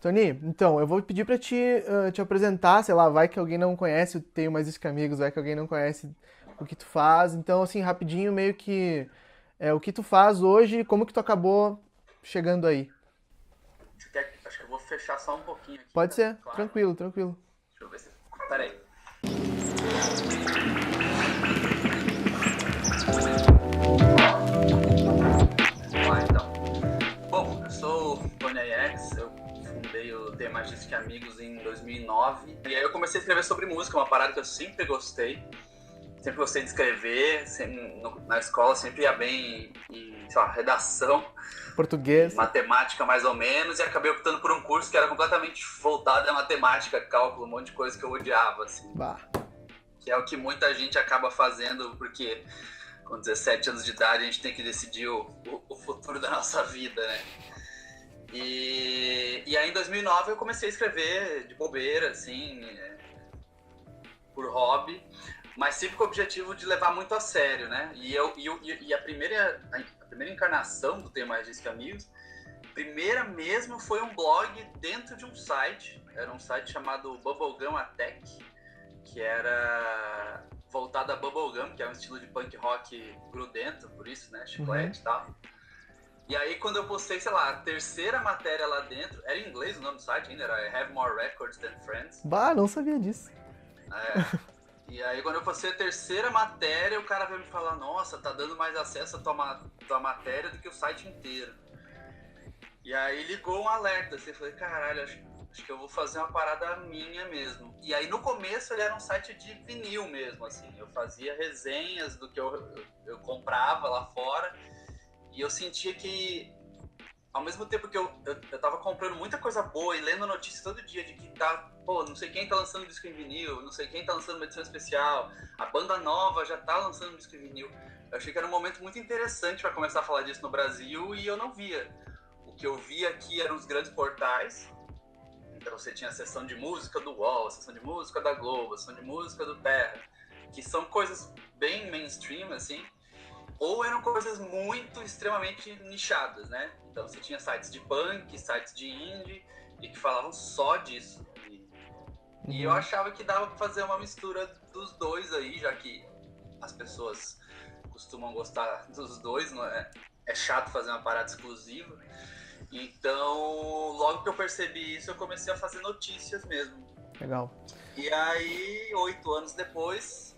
Tony, então, eu vou pedir pra te apresentar, sei lá, vai que alguém não conhece, eu tenho mais isso que amigos, vai que alguém não conhece o que tu faz. Então, assim, rapidinho, meio que o que tu faz hoje e como que tu acabou chegando aí. Acho que eu vou fechar só um pouquinho aqui, Pode tá ser, claro? tranquilo, tranquilo. Deixa eu ver se. Peraí. Vamos lá então. Bom, eu sou o Tony Ayex, eu fundei o Ter Mais Disso Que Amigos em 2009. E aí eu comecei a escrever sobre música, uma parada que eu sempre gostei. Sempre gostei de escrever, na escola sempre ia bem em sei lá, redação e Português. matemática mais ou menos, e acabei optando por um curso que era completamente voltado à matemática, cálculo, um monte de coisa que eu odiava, assim. Bah. Que é o que muita gente acaba fazendo, porque com 17 anos de idade a gente tem que decidir o futuro da nossa vida, né? E aí em 2009 eu comecei a escrever de bobeira, assim, por hobby, mas sempre com o objetivo de levar muito a sério, né? E a primeira encarnação do Ter Mais Disso Que Amigos, primeira mesmo foi um blog dentro de um site, era um site chamado Bubblegum Attack, que era voltado a bubblegum, que é um estilo de punk rock grudento, por isso, né, Uhum. chiclete e tal. E aí quando eu postei, sei lá, a terceira matéria lá dentro, era em inglês o nome do site ainda, era I Have More Records Than Friends. Bah, não sabia disso. É, e aí quando eu postei a terceira matéria, o cara veio me falar, nossa, tá dando mais acesso à tua matéria do que o site inteiro. E aí ligou um alerta, assim, eu falei, caralho, acho que eu vou fazer uma parada minha mesmo. E aí no começo ele era um site de vinil mesmo, assim, eu fazia resenhas do que eu comprava lá fora, e eu sentia que, ao mesmo tempo que eu tava comprando muita coisa boa e lendo notícias todo dia de que tá, pô, não sei quem tá lançando disco em vinil, não sei quem tá lançando uma edição especial, a banda nova já tá lançando disco em vinil. Eu achei que era um momento muito interessante para começar a falar disso no Brasil e eu não via. O que eu via aqui eram os grandes portais. Então você tinha a seção de música do UOL, a seção de música da Globo, a seção de música do Terra, que são coisas bem mainstream, assim, ou eram coisas muito extremamente nichadas, né? Então você tinha sites de punk, sites de indie, e que falavam só disso. E eu Uhum. achava que dava pra fazer uma mistura dos dois aí, já que as pessoas costumam gostar dos dois, não é? É chato fazer uma parada exclusiva. Então, logo que eu percebi isso, eu comecei a fazer notícias mesmo. Legal. E aí, 8 anos depois,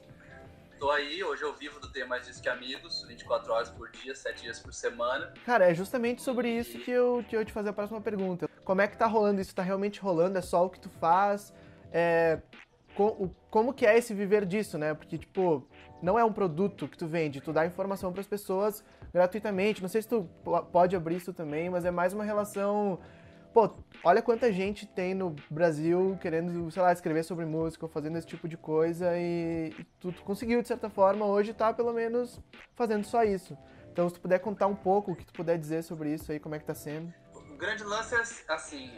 tô aí. Hoje eu vivo do Ter Mais Disso Que Amigos, 24 horas por dia, 7 dias por semana. Cara, é justamente sobre isso E que eu te fazer a próxima pergunta. Como é que tá rolando isso? Tá realmente rolando? É só o que tu faz? É, como que é esse viver disso, né? Porque, tipo, não é um produto que tu vende, tu dá informação para as pessoas gratuitamente. Não sei se tu pode abrir isso também, mas é mais uma relação. Pô, olha quanta gente tem no Brasil querendo, sei lá, escrever sobre música ou fazendo esse tipo de coisa e tu conseguiu, de certa forma, hoje tá pelo menos fazendo só isso. Então, se tu puder contar um pouco o que tu puder dizer sobre isso aí, como é que tá sendo. o grande lance é assim,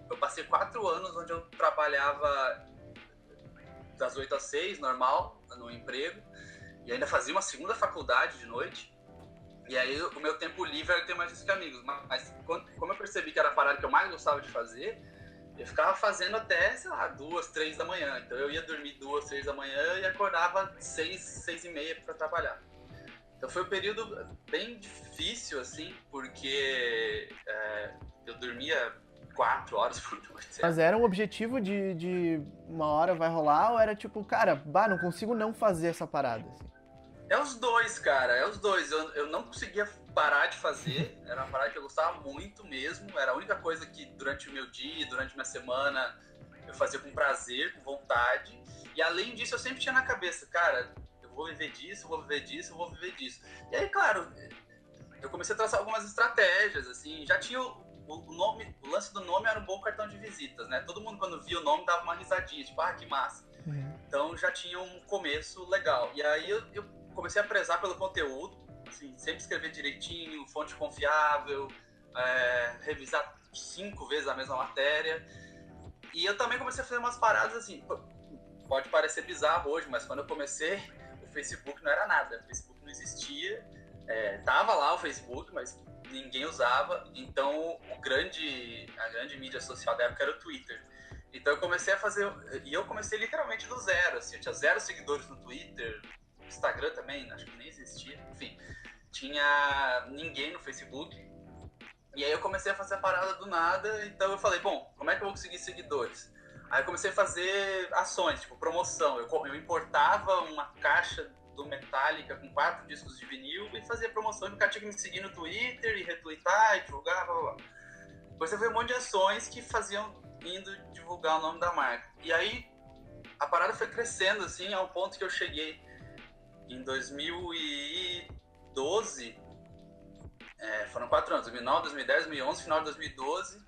eu passei 4 anos onde eu trabalhava das 8 às 6, normal, no emprego, e ainda fazia uma segunda faculdade de noite. E aí o meu tempo livre era ter mais disso que amigos. Mas como eu percebi que era a parada que eu mais gostava de fazer, eu ficava fazendo até, sei lá, 2, 3 da manhã. Então eu ia dormir 2, 3 da manhã e acordava 6, 6 e meia para trabalhar. Então foi um período bem difícil, assim, porque eu dormia 4 horas por noite, sei Mas lá. era um objetivo de uma hora vai rolar ou era tipo, cara, bah, não consigo não fazer essa parada, assim. É os dois, cara, é os dois. Eu não conseguia parar de fazer, era uma parada que eu gostava muito mesmo, era a única coisa que durante o meu dia, durante a minha semana, eu fazia com prazer, com vontade. E além disso, eu sempre tinha na cabeça, cara, eu vou viver disso, eu vou viver disso, eu vou viver disso. E aí, claro, eu comecei a traçar algumas estratégias, assim, já tinha o nome, o lance do nome era um bom cartão de visitas, né? Todo mundo quando via o nome dava uma risadinha, tipo, ah, que massa. Uhum. Então já tinha um começo legal. E aí eu comecei a prezar pelo conteúdo, assim, sempre escrever direitinho, fonte confiável, revisar 5 vezes a mesma matéria. E eu também comecei a fazer umas paradas assim, pode parecer bizarro hoje, mas quando eu comecei, o Facebook não era nada, o Facebook não existia. Tava lá o Facebook, mas ninguém usava, então a grande mídia social da época era o Twitter. Então eu comecei a fazer, e eu comecei literalmente do zero, assim, eu tinha 0 seguidores no Twitter, no Instagram também, acho que nem existia, enfim, tinha ninguém no Facebook, e aí eu comecei a fazer a parada do nada, então eu falei, bom, como é que eu vou conseguir seguidores? Aí eu comecei a fazer ações, tipo promoção, eu importava uma caixa do Metallica com 4 discos de vinil e fazia promoção, e o cara tinha que me seguir no Twitter e retweetar e divulgar, blá blá blá. Depois eu vi um monte de ações que faziam indo divulgar o nome da marca. E aí a parada foi crescendo assim ao ponto que eu cheguei em 2012, foram 4 anos, 2009, 2010, 2011, final de 2012.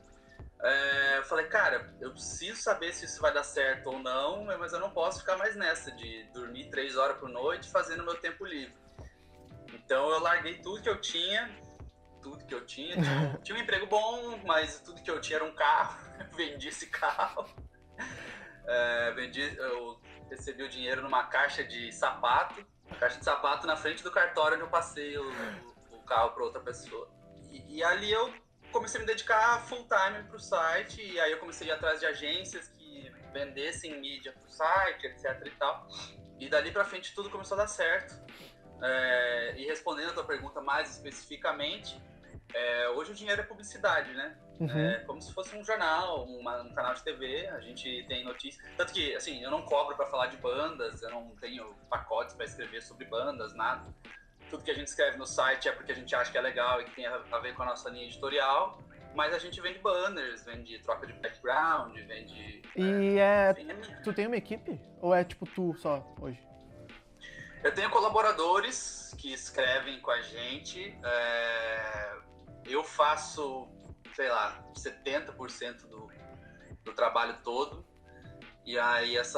Eu falei, cara, eu preciso saber se isso vai dar certo ou não, mas eu não posso ficar mais nessa de dormir 3 horas por noite fazendo meu tempo livre. Então eu larguei tudo que eu tinha, tinha um emprego bom, mas tudo que eu tinha era um carro, vendi esse carro, eu recebi o dinheiro numa caixa de sapato na frente do cartório onde eu passei o carro para outra pessoa. E ali eu comecei a me dedicar full time pro site, e aí eu comecei a ir atrás de agências que vendessem mídia pro site, etc e tal. E dali pra frente tudo começou a dar certo. E respondendo a tua pergunta mais especificamente, hoje o dinheiro é publicidade, né? Uhum. Como se fosse um jornal, um canal de TV, a gente tem notícias. Tanto que, assim, eu não cobro pra falar de bandas, eu não tenho pacotes pra escrever sobre bandas, nada. Tudo que a gente escreve no site é porque a gente acha que é legal e que tem a ver com a nossa linha editorial, mas a gente vende banners, vende troca de background, vende... E enfim, tu tem uma equipe? Ou é tipo tu só hoje? Eu tenho colaboradores que escrevem com a gente, eu faço, sei lá, 70% do trabalho todo, e aí os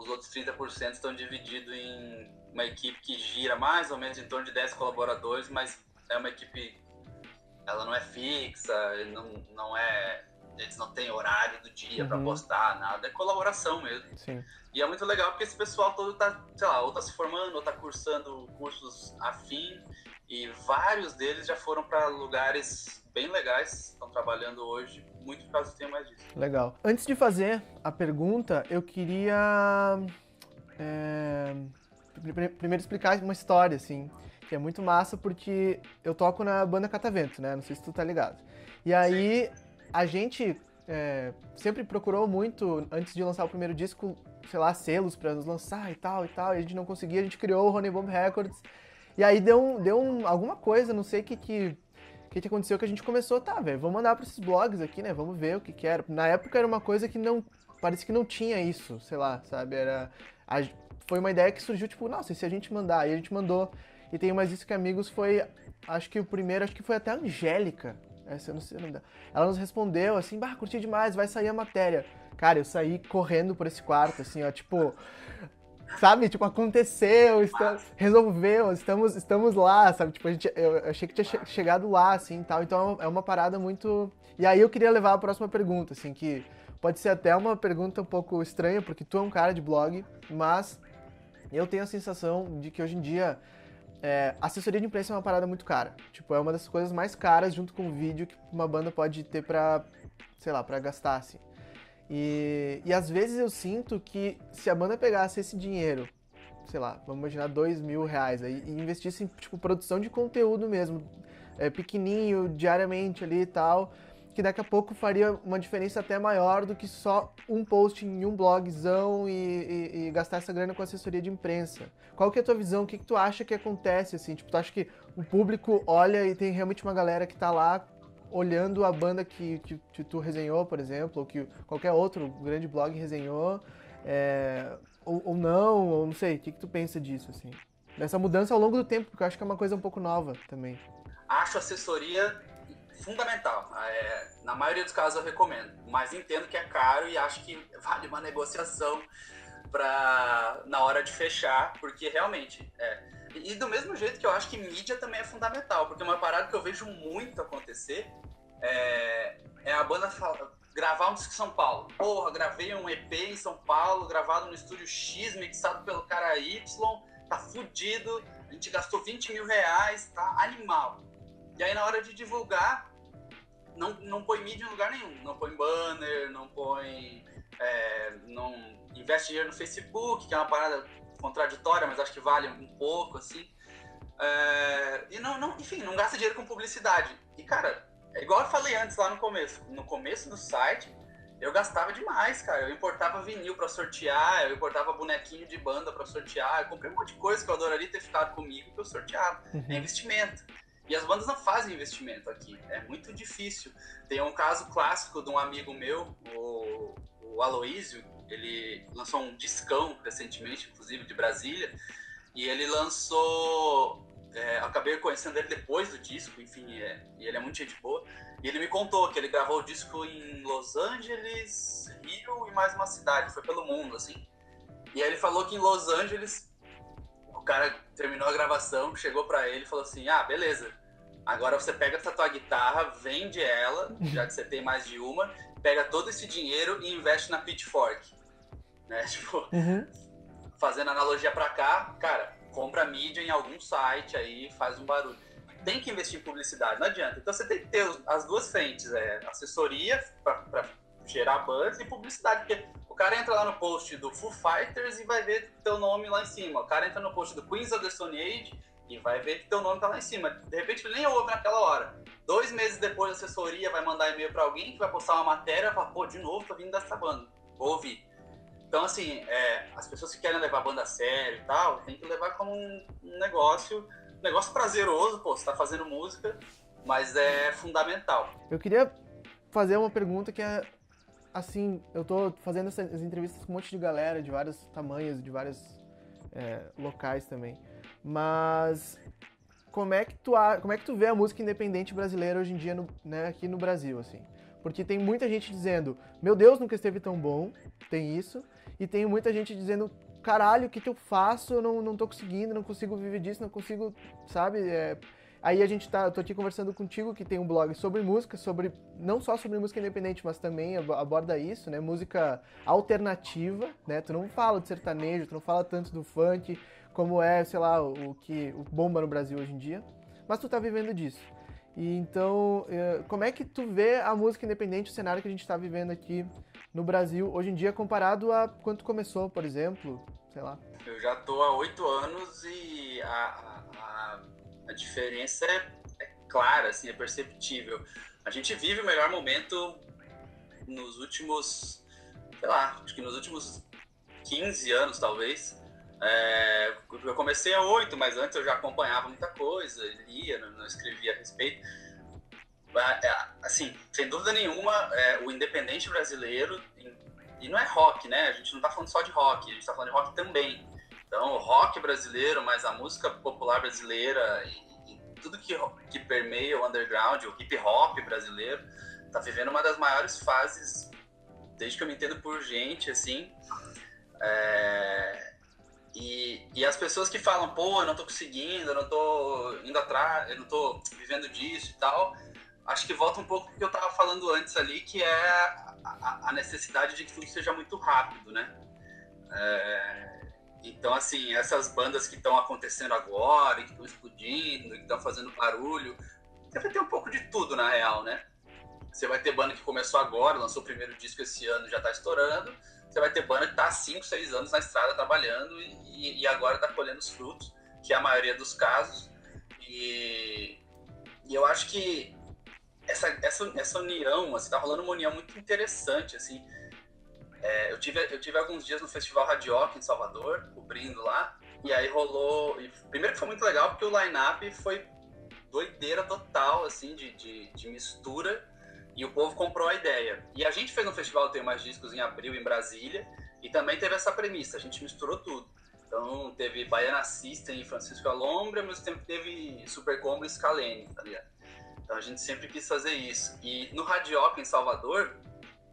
outros 30% estão divididos em uma equipe que gira mais ou menos em torno de 10 colaboradores, mas é uma equipe, ela não é fixa, eles não têm horário do dia para postar, nada, é colaboração mesmo. Sim. E é muito legal porque esse pessoal todo tá, sei lá, ou tá se formando, ou tá cursando cursos afim, e vários deles já foram para lugares bem legais, estão trabalhando hoje, muito por causa do tema mais disso. Legal. Antes de fazer a pergunta, eu queria primeiro explicar uma história, assim, que é muito massa porque eu toco na banda Catavento, né? Não sei se tu tá ligado. E aí, a gente sempre procurou muito, antes de lançar o primeiro disco, sei lá, selos pra nos lançar e tal, e a gente não conseguia, a gente criou o Honey Bomb Records. E aí deu alguma coisa, não sei o que aconteceu, que a gente começou, tá, velho, vamos mandar pra esses blogs aqui, né? Vamos ver o que era. Na época era uma coisa que não, parecia que não tinha isso, sei lá, sabe? Foi uma ideia que surgiu, tipo, nossa, e se a gente mandar? E a gente mandou. E tem mais isso que amigos foi, acho que foi até a Angélica, essa eu não sei o nome dela. Ela nos respondeu assim, curti demais, vai sair a matéria. Cara, eu saí correndo por esse quarto, assim, ó, tipo, sabe? Tipo, aconteceu, resolveu, estamos lá, sabe? Tipo, eu achei que tinha chegado lá, assim, tal. Então é uma parada muito... E aí eu queria levar a próxima pergunta, assim, que pode ser até uma pergunta um pouco estranha, porque tu é um cara de blog, mas eu tenho a sensação de que hoje em dia assessoria de imprensa é uma parada muito cara. Tipo, é uma das coisas mais caras junto com o vídeo que uma banda pode ter pra, sei lá, pra gastar, assim. E às vezes eu sinto que se a banda pegasse esse dinheiro, sei lá, vamos imaginar R$2.000 aí, e investisse em, tipo, produção de conteúdo mesmo, pequenininho, diariamente ali e tal, que daqui a pouco faria uma diferença até maior do que só um post em um blogzão e gastar essa grana com assessoria de imprensa. Qual que é a tua visão? O que tu acha que acontece, assim? Tipo, tu acha que o público olha e tem realmente uma galera que tá lá olhando a banda que tu resenhou, por exemplo, ou que qualquer outro grande blog resenhou, ou não, ou não sei, o que tu pensa disso, assim? Dessa mudança ao longo do tempo, porque eu acho que é uma coisa um pouco nova também. Acho assessoria fundamental. Na maioria dos casos eu recomendo, mas entendo que é caro e acho que vale uma negociação na hora de fechar, porque realmente E do mesmo jeito que eu acho que mídia também é fundamental, porque uma parada que eu vejo muito acontecer é a banda gravar um disco em São Paulo. Porra, gravei um EP em São Paulo, gravado no estúdio X, mixado pelo cara Y, tá fudido, a gente gastou R$20.000, tá animal. E aí na hora de divulgar, não põe mídia em lugar nenhum. Não põe banner, não põe... não investe dinheiro no Facebook, que é uma parada contraditória, mas acho que vale um pouco, assim. E enfim, não gasta dinheiro com publicidade. E, cara, é igual eu falei antes lá no começo. No começo do site, eu gastava demais, cara. Eu importava vinil pra sortear, eu importava bonequinho de banda pra sortear. Eu comprei um monte de coisa que eu adoraria ter ficado comigo que eu sorteava. É investimento. E as bandas não fazem investimento aqui. É muito difícil. Tem um caso clássico de um amigo meu, o Aloísio. Ele lançou um discão recentemente, inclusive, de Brasília. E ele lançou... acabei conhecendo ele depois do disco, enfim, e ele é muito gente boa. E ele me contou que ele gravou o disco em Los Angeles, Rio e mais uma cidade, foi pelo mundo, assim. E aí ele falou que em Los Angeles, o cara terminou a gravação, chegou pra ele e falou assim, beleza, agora você pega essa tua guitarra, vende ela, já que você tem mais de uma, pega todo esse dinheiro e investe na Pitchfork. Né? Tipo, fazendo analogia pra cá, cara, compra mídia em algum site aí, faz um barulho. Tem que investir em publicidade, não adianta. Então você tem que ter as duas frentes, assessoria para gerar buzz e publicidade, porque o cara entra lá no post do Foo Fighters e vai ver teu nome lá em cima. O cara entra no post do Queens of the Stone Age e vai ver que teu nome tá lá em cima. De repente ele nem ouve naquela hora. 2 meses depois a assessoria vai mandar e-mail para alguém que vai postar uma matéria e fala, pô, de novo, tô vindo dessa banda, vou ouvir. Então, assim, as pessoas que querem levar a banda a sério e tal, tem que levar como um negócio prazeroso, pô, você tá fazendo música, mas é fundamental. Eu queria fazer uma pergunta que é, assim, eu tô fazendo essas entrevistas com um monte de galera, de vários tamanhos, de vários locais também, mas como é que tu vê a música independente brasileira hoje em dia, aqui no Brasil, assim? Porque tem muita gente dizendo, meu Deus, nunca esteve tão bom, tem isso, e tem muita gente dizendo, caralho, o que eu faço? Eu não tô conseguindo, não consigo viver disso, não consigo, sabe? Aí eu tô aqui conversando contigo, que tem um blog sobre música, não só sobre música independente, mas também aborda isso, né? Música alternativa, né? Tu não fala de sertanejo, tu não fala tanto do funk, como sei lá, o bomba no Brasil hoje em dia, mas tu tá vivendo disso. E então, como é que tu vê a música independente, o cenário que a gente tá vivendo aqui no Brasil hoje em dia, comparado a quando começou, por exemplo, sei lá? Eu já tô há 8 anos e a diferença é clara, assim, é perceptível. A gente vive o melhor momento nos últimos, sei lá, acho que nos últimos 15 anos, talvez. Eu comecei há 8, mas antes eu já acompanhava muita coisa, lia, não escrevia a respeito. Assim, sem dúvida nenhuma, o independente brasileiro, e não é rock, né? A gente não tá falando só de rock, a gente tá falando de rock também. Então, o rock brasileiro, mas a música popular brasileira e tudo que permeia o underground, o hip hop brasileiro, tá vivendo uma das maiores fases, desde que eu me entendo por gente, assim. E as pessoas que falam, pô, eu não tô conseguindo, eu não tô indo atrás, eu não tô vivendo disso e tal, acho que volta um pouco do que eu tava falando antes ali, que é a necessidade de que tudo seja muito rápido, né? Então, assim, essas bandas que estão acontecendo agora, que estão explodindo, que estão fazendo barulho, você vai ter um pouco de tudo, na real, né? Você vai ter banda que começou agora, lançou o primeiro disco esse ano, já tá estourando. Você vai ter banda que tá há 5, 6 anos na estrada trabalhando e agora tá colhendo os frutos, que é a maioria dos casos. E eu acho que essa união, assim, tá rolando uma união muito interessante, assim. Eu tive alguns dias no Festival Radioca em Salvador, cobrindo lá, e aí rolou... Primeiro que foi muito legal, porque o line-up foi doideira total, assim, de mistura, e o povo comprou a ideia. E a gente fez um festival Tenho Mais Discos em abril, em Brasília, e também teve essa premissa, a gente misturou tudo. Então teve Baiana System e Francisco Alombre, ao mesmo tempo que teve Super Combo e Scalene, tá ligado? Então a gente sempre quis fazer isso. E no Radioca em Salvador,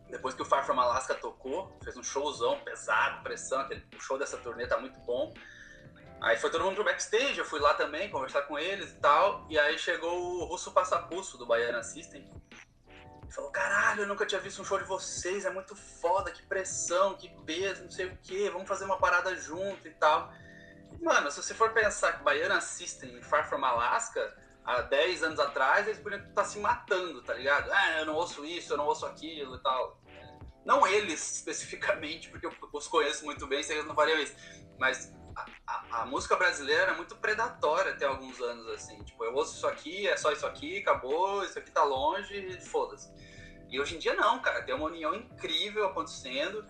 depois que o Far From Alaska tocou, fez um showzão pesado, pressão, o show dessa turnê tá muito bom. Aí foi todo mundo pro backstage, eu fui lá também conversar com eles e tal, e aí chegou o Russo Passapusso do Baiana System. Ele falou, caralho, eu nunca tinha visto um show de vocês, é muito foda, que pressão, que peso, não sei o que, vamos fazer uma parada junto e tal. E, mano, se você for pensar que Baiana System e Far From Alaska há 10 anos atrás, eles podiam estar se matando, tá ligado? Ah, eu não ouço isso, eu não ouço aquilo e tal. Não eles, especificamente, porque eu os conheço muito bem, sei que eles não fariam isso. Mas a música brasileira é muito predatória até alguns anos, assim. Tipo, eu ouço isso aqui, é só isso aqui, acabou, isso aqui tá longe, foda-se. E hoje em dia não, cara, tem uma união incrível acontecendo.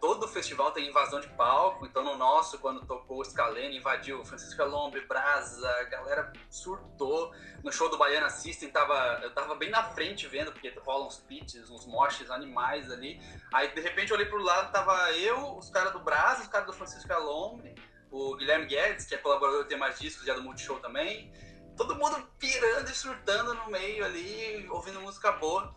Todo festival tem invasão de palco, então no nosso, quando tocou o Scalene, invadiu Francisco Alombre, Brasa, a galera surtou. No show do Baiana System, eu tava bem na frente vendo, porque rolam uns pitches, uns moshes animais ali. Aí, de repente, eu olhei pro lado, tava eu, os caras do Brasa, os caras do Francisco Alombre, o Guilherme Guedes, que é colaborador do Tem Mais Discos, já do Multishow também. Todo mundo pirando e surtando no meio ali, ouvindo música boa.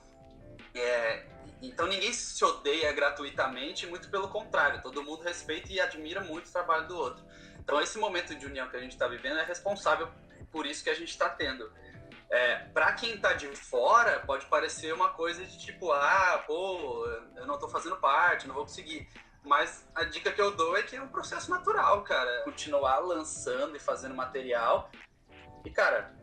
Então ninguém se odeia gratuitamente, muito pelo contrário, todo mundo respeita e admira muito o trabalho do outro. Então esse momento de união que a gente está vivendo é responsável por isso que a gente está tendo. Para quem está de fora, pode parecer uma coisa de tipo, eu não estou fazendo parte, não vou conseguir. Mas a dica que eu dou é que é um processo natural, cara. Continuar lançando e fazendo material. E, cara,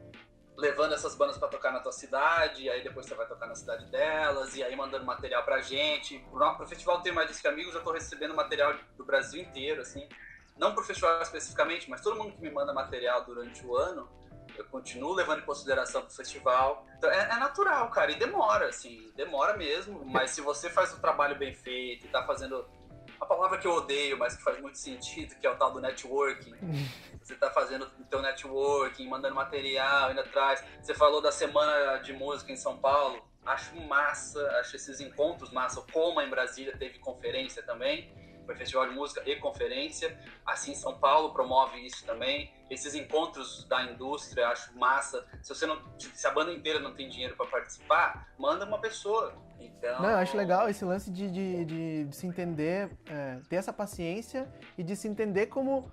levando essas bandas pra tocar na tua cidade, aí depois você vai tocar na cidade delas, e aí mandando material pra gente. Pro Festival Tem Mais Disco Amigos, eu tô recebendo material do Brasil inteiro, assim. Não pro festival especificamente, mas todo mundo que me manda material durante o ano, eu continuo levando em consideração pro festival. Então é natural, cara, e demora, assim, demora mesmo, mas se você faz o trabalho bem feito e tá fazendo a palavra que eu odeio, mas que faz muito sentido, que é o tal do networking. Você tá fazendo o teu networking, mandando material, indo atrás. Você falou da Semana de Música em São Paulo. Acho massa, acho esses encontros massa. O Coma em Brasília teve conferência também. Foi festival de música e conferência. Assim, São Paulo promove isso também. Esses encontros da indústria, acho massa. Se a banda inteira não tem dinheiro para participar, manda uma pessoa. Então... Não, eu acho legal esse lance de se entender, ter essa paciência e de se entender como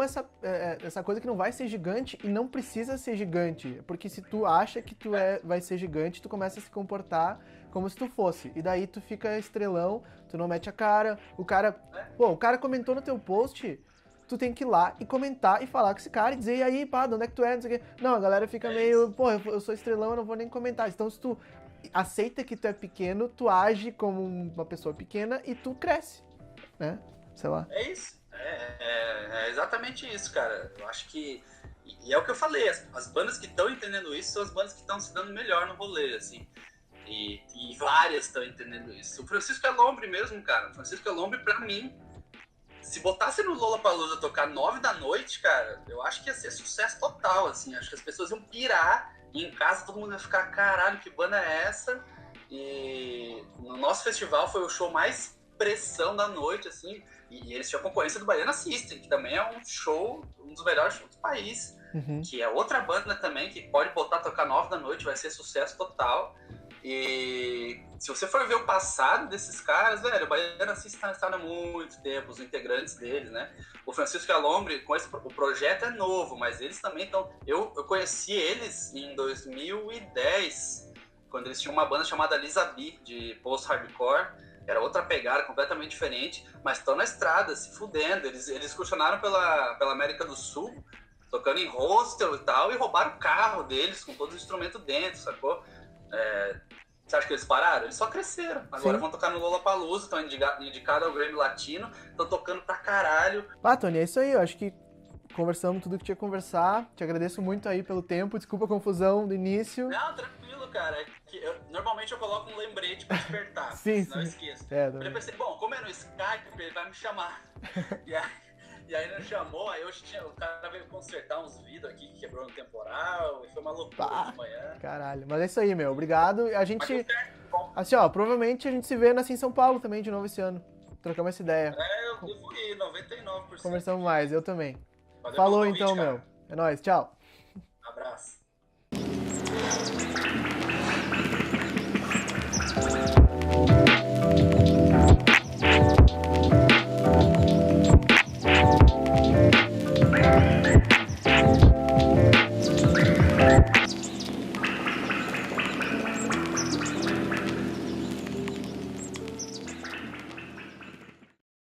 essa coisa que não vai ser gigante e não precisa ser gigante. Porque se tu acha que vai ser gigante, tu começa a se comportar como se tu fosse. E daí tu fica estrelão, tu não mete a cara. O cara comentou no teu post, tu tem que ir lá e comentar e falar com esse cara e dizer, e aí, pá, de onde é que tu é, não sei o quê. Não, a galera fica meio, eu sou estrelão, eu não vou nem comentar. Então se tu aceita que tu é pequeno, tu age como uma pessoa pequena e tu cresce, né? Sei lá. É isso. É exatamente isso, cara. Eu acho que... E é o que eu falei, as bandas que estão entendendo isso são as bandas que estão se dando melhor no rolê, assim. E várias estão entendendo isso. O Francisco Alombre mesmo, cara. O Francisco Alombre, pra mim, se botasse no Lollapalooza tocar 9 da noite, cara, eu acho que ia ser sucesso total, assim. Acho que as pessoas iam pirar e em casa todo mundo ia ficar, caralho, que banda é essa? E no nosso festival foi o show mais pressão da noite, assim. E eles tinham a concorrência do Baiana System, que também é um show, um dos melhores shows do país. Que é outra banda também, que pode botar tocar 9 da noite, vai ser sucesso total. E se você for ver o passado desses caras, velho, o Baiana System está há muito tempo, os integrantes deles, né? O Francisco Alombre, o projeto é novo, mas eles também estão... Eu conheci eles em 2010, quando eles tinham uma banda chamada Lisa B, de post-hardcore. Era outra pegada, completamente diferente, mas estão na estrada, se fudendo. Eles excursionaram pela América do Sul, tocando em hostel e tal, e roubaram o carro deles com todos os instrumentos dentro, sacou? Você acha que eles pararam? Eles só cresceram. Agora vão tocar no Lollapalooza, estão indicados ao Grammy Latino, estão tocando pra caralho. Tony, é isso aí. Eu acho que conversamos tudo que tinha que conversar. Te agradeço muito aí pelo tempo. Desculpa a confusão do início. Não, tranquilo, cara. É que normalmente eu coloco um lembrete pra despertar. Sim, não esqueça. Eu pensei, bom, como é no Skype, ele vai me chamar. E aí ele chamou, aí hoje o cara veio consertar uns vidros aqui que quebrou no temporal, e foi uma loucura de manhã. Caralho, mas é isso aí, meu. Obrigado. A gente... Assim, provavelmente a gente se vê assim em São Paulo também de novo esse ano. Trocamos essa ideia. Eu vou ir, 99%. Conversamos mais, eu também. Valeu. Falou então, meu. É nóis, tchau. Abraço.